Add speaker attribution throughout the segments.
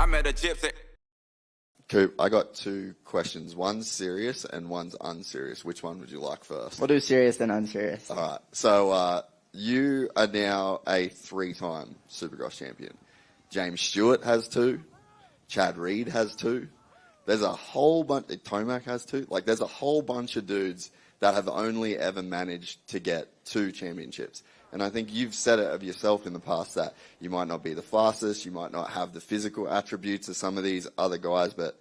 Speaker 1: I met a gypsy.
Speaker 2: Coop, I got two questions. One's serious and one's unserious. Which one would you like first?
Speaker 3: We'll do serious then unserious.
Speaker 2: All right. So you are now a 3-time Supercross champion. James Stewart has 2. Chad Reed has 2. There's a whole bunch. Tomac has 2. Like, there's a whole bunch of dudes that have only ever managed to get 2 championships. And I think you've said it of yourself in the past that you might not be the fastest, you might not have the physical attributes of some of these other guys, but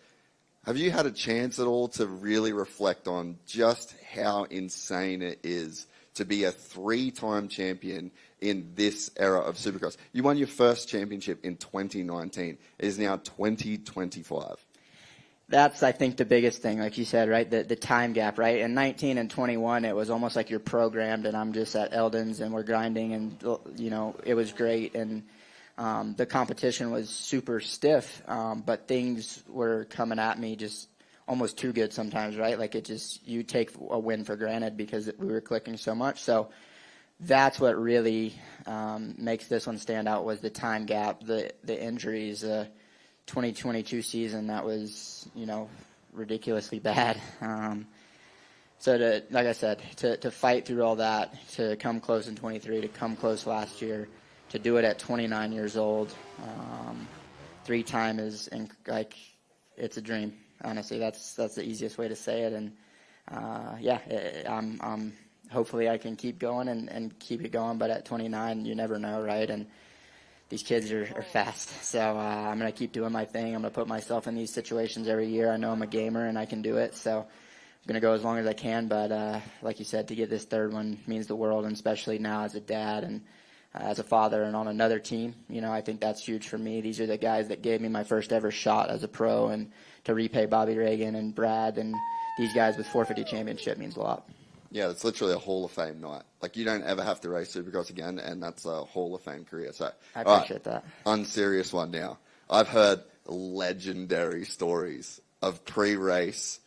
Speaker 2: have you had a chance at all to really reflect on just how insane it is to be a 3-time champion in this era of Supercross? You won your first championship in 2019. It is now 2025.
Speaker 3: That's, I think, the biggest thing, like you said, right? The time gap, right? In 19 and 21, it was almost like you're programmed, and I'm just at Eldon's, and we're grinding, and, you know, it was great. And the competition was super stiff, but things were coming at me just almost too good sometimes, right? Like, it just, you take a win for granted because we were clicking so much. So that's what really makes this one stand out, was the time gap, the injuries, 2022 season that was, you know, ridiculously bad. So to, like I said, to fight through all that, to come close in 23, to come close last year, to do it at 29 years old, 3-time is like, it's a dream. Honestly, that's the easiest way to say it. And I'm hopefully I can keep going and keep it going. But at 29, you never know, right? And these kids are fast. So I'm going to keep doing my thing. I'm going to put myself in these situations every year. I know I'm a gamer and I can do it. So I'm going to go as long as I can. But like you said, to get this 3rd one means the world, and especially now as a dad and as a father and on another team. You know, I think that's huge for me. These are the guys that gave me my first ever shot as a pro, and to repay Bobby Reagan and Brad and these guys with 450 championship means a lot.
Speaker 2: Yeah, it's literally a Hall of Fame night. Like, you don't ever have to race Supercross again, and that's a Hall of Fame career. So
Speaker 3: I appreciate that.
Speaker 2: Unserious one now. I've heard legendary stories of pre-race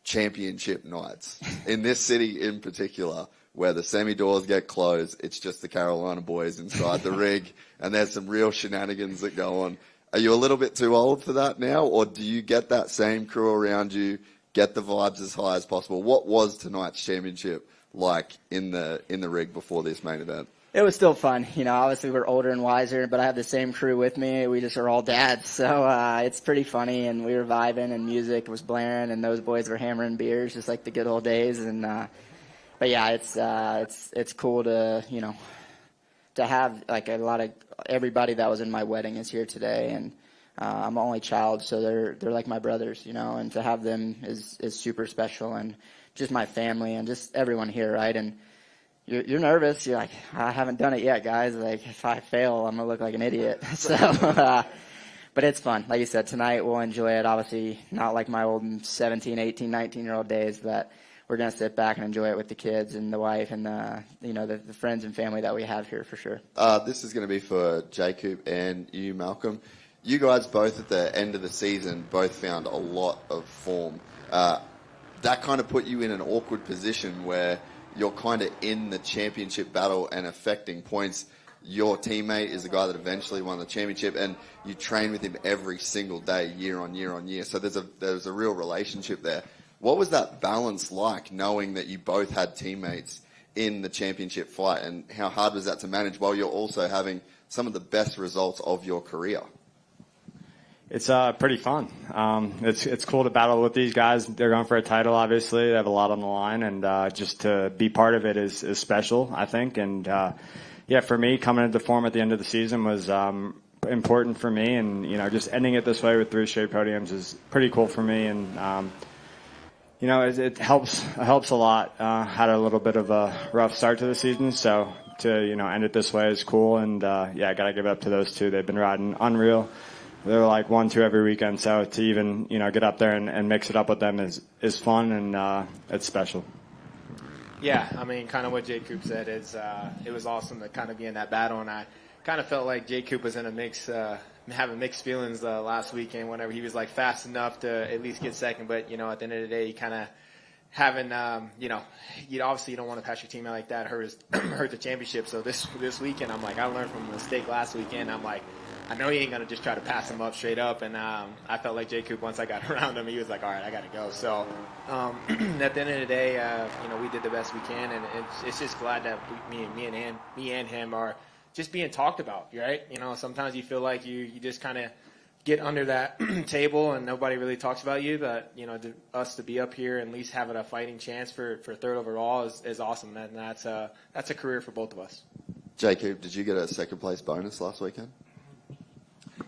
Speaker 2: championship nights in this city in particular, where the semi-doors get closed. It's just the Carolina boys inside the rig, and there's some real shenanigans that go on. Are you a little bit too old for that now, or do you get that same crew around you, get the vibes as high as possible? What was tonight's championship like in the rig before this main event?
Speaker 3: It was still fun. You know, obviously we're older and wiser, but I have the same crew with me. We just are all dads. So it's pretty funny, and we were vibing, and music was blaring, and those boys were hammering beers just like the good old days. And but yeah, it's cool to, you know, to have like a lot of everybody that was in my wedding is here today, and I'm the only child, so they're like my brothers, you know, and to have them is super special, and just my family and just everyone here, right? And you're nervous. You're like, I haven't done it yet, guys. Like, if I fail, I'm gonna look like an idiot. So, but it's fun. Like you said, tonight we'll enjoy it. Obviously, not like my old 17, 18, 19-year-old days, but we're gonna sit back and enjoy it with the kids and the wife and the friends and family that we have here for sure.
Speaker 2: This is gonna be for Jacob and you, Malcolm. You guys both at the end of the season both found a lot of form. That kind of put you in an awkward position where you're kind of in the championship battle and affecting points. Your teammate is the guy that eventually won the championship, and you train with him every single day, year on year on year. So there's a real relationship there. What was that balance like, knowing that you both had teammates in the championship fight, and how hard was that to manage while you're also having some of the best results of your career?
Speaker 4: It's pretty fun. It's cool to battle with these guys. They're going for a title, obviously. They have a lot on the line, and just to be part of it is special, I think. And yeah, for me, coming into form at the end of the season was important for me, and you know, just ending it this way with 3 straight podiums is pretty cool for me. And you know, it helps a lot. Had a little bit of a rough start to the season, so to, you know, end it this way is cool. And yeah, I gotta give it up to those two. They've been riding unreal. They're like 1-2 every weekend, so to even, you know, get up there and mix it up with them is fun, and it's special.
Speaker 5: Yeah, I mean, kind of what Jacob said is it was awesome to kind of be in that battle, and I kind of felt like Jacob was in having mixed feelings last weekend whenever he was like fast enough to at least get second, but you know, at the end of the day, he kind of having you know, you obviously you don't want to pass your teammate like that, hurt the championship. So this weekend, I'm like, I learned from a mistake last weekend. I'm like, I know he ain't gonna just try to pass him up straight up. And I felt like J. Coop, once I got around him, he was like, all right, I gotta go. So at the end of the day, we did the best we can, and it's just glad that me and him are just being talked about, right? Sometimes you feel like you just kind of get under that table and nobody really talks about you, but us to be up here and at least having a fighting chance for third overall is awesome, and that's a career for both of us.
Speaker 2: Jacob, did you get a second place bonus last weekend?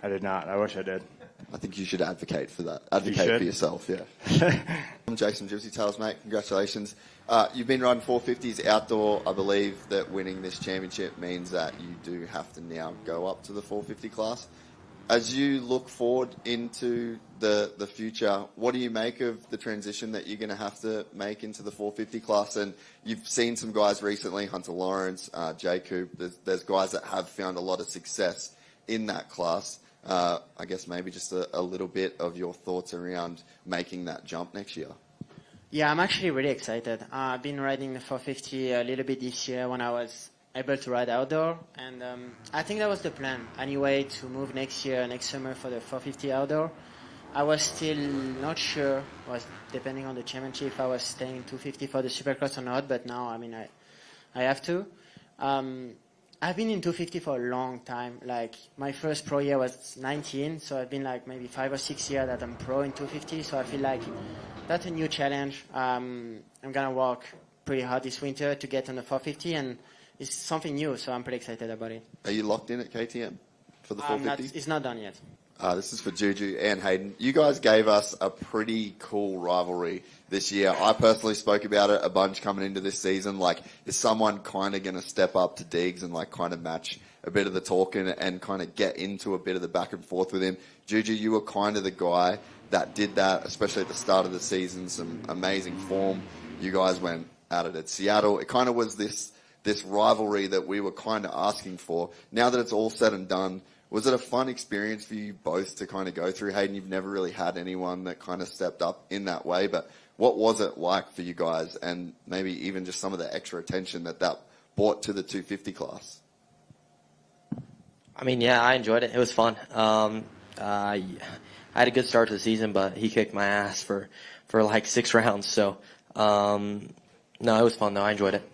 Speaker 4: I did not. I wish I did.
Speaker 2: I think you should advocate for that. Advocate for yourself, yeah. I'm Jason Gypsy Tales, mate. Congratulations. You've been riding 450s outdoor. I believe that winning this championship means that you do have to now go up to the 450 class. As you look forward into the future, what do you make of the transition that you're going to have to make into the 450 class? And you've seen some guys recently, Hunter Lawrence, Jacob. There's guys that have found a lot of success in that class. I guess maybe just a little bit of your thoughts around making that jump next year.
Speaker 1: Yeah, I'm actually really excited. I've been riding the 450 a little bit this year when I was able to ride outdoor, and I think that was the plan anyway, to move next summer for the 450 outdoor. I was still not sure, depending on the championship, if I was staying 250 for the Supercross or not, but now, I have to. I've been in 250 for a long time. Like, my first pro year was 19, so I've been like maybe 5 or 6 years that I'm pro in 250, so I feel like that's a new challenge. I'm going to work pretty hard this winter to get on the 450, and it's something new, so I'm pretty excited about it.
Speaker 2: Are you locked in at KTM for the 450?
Speaker 1: It's not done yet.
Speaker 2: This is for Juju and Hayden. You guys gave us a pretty cool rivalry this year. I personally spoke about it a bunch coming into this season. Like, is someone kind of going to step up to Deegs and like kind of match a bit of the talk and kind of get into a bit of the back and forth with him? Juju, you were kind of the guy that did that, especially at the start of the season. Some amazing form. You guys went at it at Seattle. It kind of was this rivalry that we were kind of asking for. Now that it's all said and done, was it a fun experience for you both to kind of go through? Hayden, you've never really had anyone that kind of stepped up in that way, but what was it like for you guys, and maybe even just some of the extra attention that brought to the 250 class?
Speaker 6: Yeah, I enjoyed it. It was fun. I had a good start to the season, but he kicked my ass for like 6 rounds. So, no, it was fun though. I enjoyed it.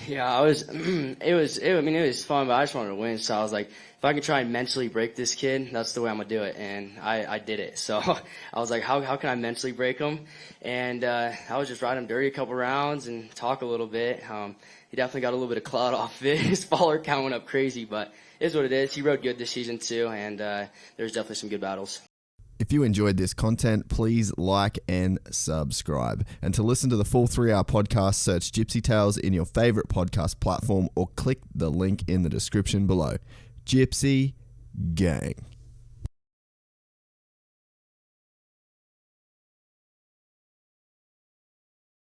Speaker 7: Yeah, it was fun, but I just wanted to win. So I was like, if I can try and mentally break this kid, that's the way I'm gonna do it. And I did it. So I was like, how can I mentally break him? And I was just riding him dirty a couple rounds and talk a little bit. He definitely got a little bit of clout off of it. His follower count went up crazy, but it is what it is. He rode good this season too, and there's definitely some good battles.
Speaker 8: If you enjoyed this content, please like and subscribe. And to listen to the full 3-hour podcast, search Gypsy Tales in your favorite podcast platform or click the link in the description below. Gypsy Gang.